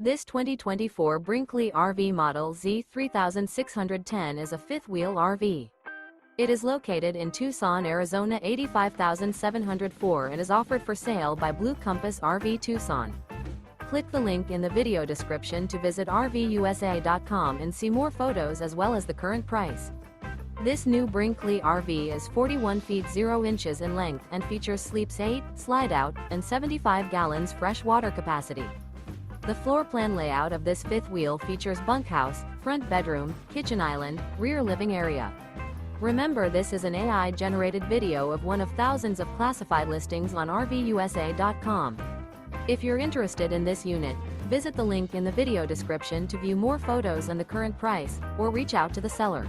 This 2024 Brinkley RV Model Z 3610 is a fifth-wheel RV. It is located in Tucson, Arizona 85704 and is offered for sale by Blue Compass RV Tucson. Click the link in the video description to visit RVUSA.com and see more photos as well as the current price. This new Brinkley RV is 41 feet 0 inches in length and features sleeps 8, slide-out, and 75 gallons fresh water capacity. The floor plan layout of this fifth wheel features bunkhouse, front bedroom, kitchen island, rear living area. Remember, this is an AI-generated video of one of thousands of classified listings on RVUSA.com. If you're interested in this unit, visit the link in the video description to view more photos and the current price, or reach out to the seller.